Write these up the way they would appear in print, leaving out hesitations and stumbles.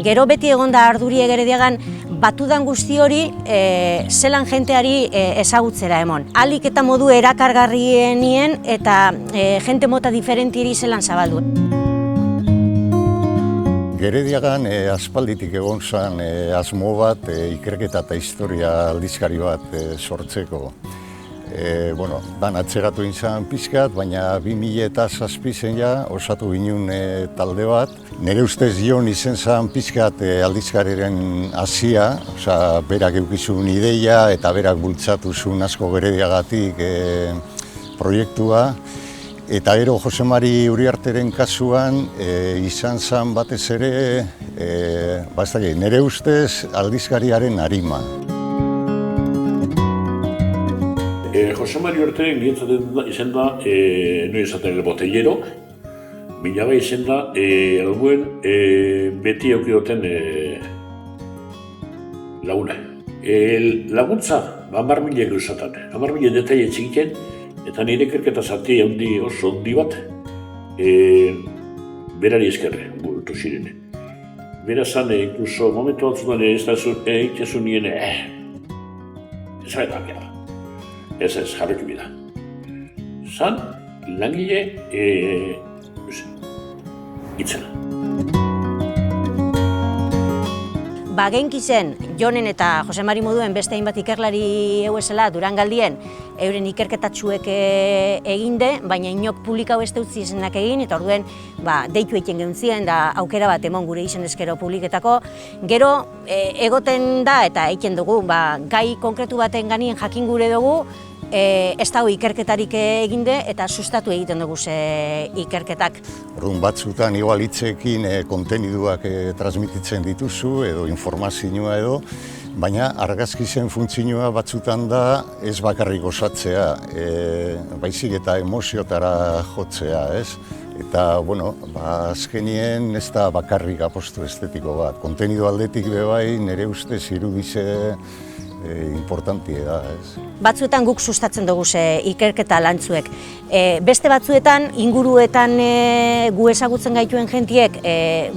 Gero beti egon da Arduri Gerediagan batudan guzti hori zelan jenteari ezagutzera emon. Ahalik eta modu erakargarrienien eta jente mota diferentiri zelan zabaldu. Gerediagan aspalditik egon zen asmo bat ikerketa eta historia aldizkari bat sortzeko. Dan atzeratu izan pixkat, baina 2007 ja osatu ginen talde bat. Nire ustez Jon izen zen pixkat aldizkariren hasia, berak eukizun ideia eta berak bultzatu zuen asko Gerediagatik proiektua. Eta gero Jose Mari Uriarteren kasuan izan zen batez ere, nire ustez aldizkariaren arima. Jose Mari Uriarteren niretzat izen da, no izaten botellero, baina bai izen da, albuen beti eukidoten laguna. Laguntza, 10.000 eusatan, 10.000 detaile txikiken, eta nire ikerketa zati oso handi bat, berari eskerre, burutu ziren. Bera zan, inkluso momentu batzutan egitezun nien, ez baita gara. Ez, jarretu bida. Zan, langile, itzela. Genki zen, Jonen eta Jose Mari moduen beste hainbat ikerlari euesela Durangaldien euren ikerketatxuek eginde, baina inok publikau ez utzi izenak egin, eta orduen deitu egiten geuntzien da aukera bat emon gure izen eskero publiketako. Gero egoten da eta egiten dugu, gai konkretu baten ganien jakin gure dugu, ez dago ikerketarik eginde eta sustatu egiten dugu ikerketak. Orduan batzutan igual hitzekin konteniduak transmititzen dituzu edo informazioa edo, baina argazkizen funtzioa batzutan da ez bakarrik osatzea, baizik eta emoziotara jotzea, ez? Eta, azkenien ez da bakarrik apostu estetiko bat. Kontenido aldetik bebai nire ustez irudize importantia da, ez? Batzuetan guk sustatzen dugu ikerketa lantzuek. Beste batzuetan, inguruetan gu ezagutzen gaituen jentiek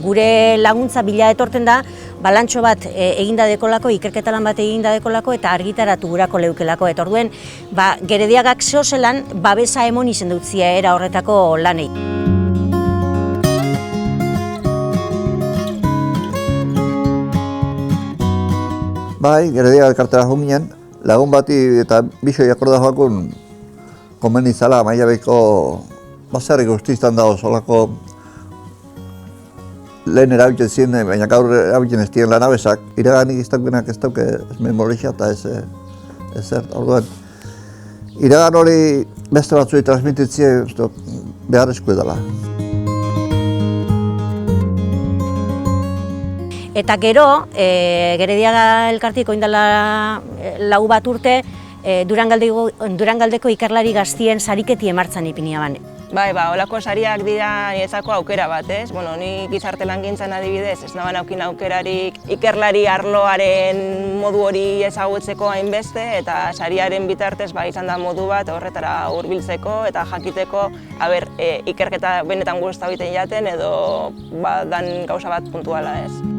gure laguntza bila etorten da, lantxo bat eginda dekolako, ikerketa lan bat eginda dekolako eta argitaratu gurako leukelako. Eta orduen, Gerediagak zehozelan, babesa emon izen dutzia era horretako lanei. Gerediaga elkartera jo ginen, lagun bati eta bisoi akorda joakun komen izala maila behiko baserrik guztiztan dago solako lehen erabiltzen ziren, baina gaur erabiltzen ez diren lanabesak. Iraganik iztaukenak ez dauke memorixa eta ez zer, orduan. Iragan hori beste batzuei transmititzea beharrezko edala. Eta gero, Gerediaga elkartiko indala 4 bat urte, Durangaldeko ikerlari gaztien sariketi emartzan ipinia ban. Holako sariak dira niretzako aukera bat, ez? Ni gizarte langintzan adibidez, ez naban aukin aukerarik ikerlari arloaren modu hori ezagutzeko hainbeste, eta sariaren bitartez izan da modu bat horretara hurbiltzeko eta jakiteko ikerketa benetan guztatzen jaten edo dan gauza bat puntuala, ez?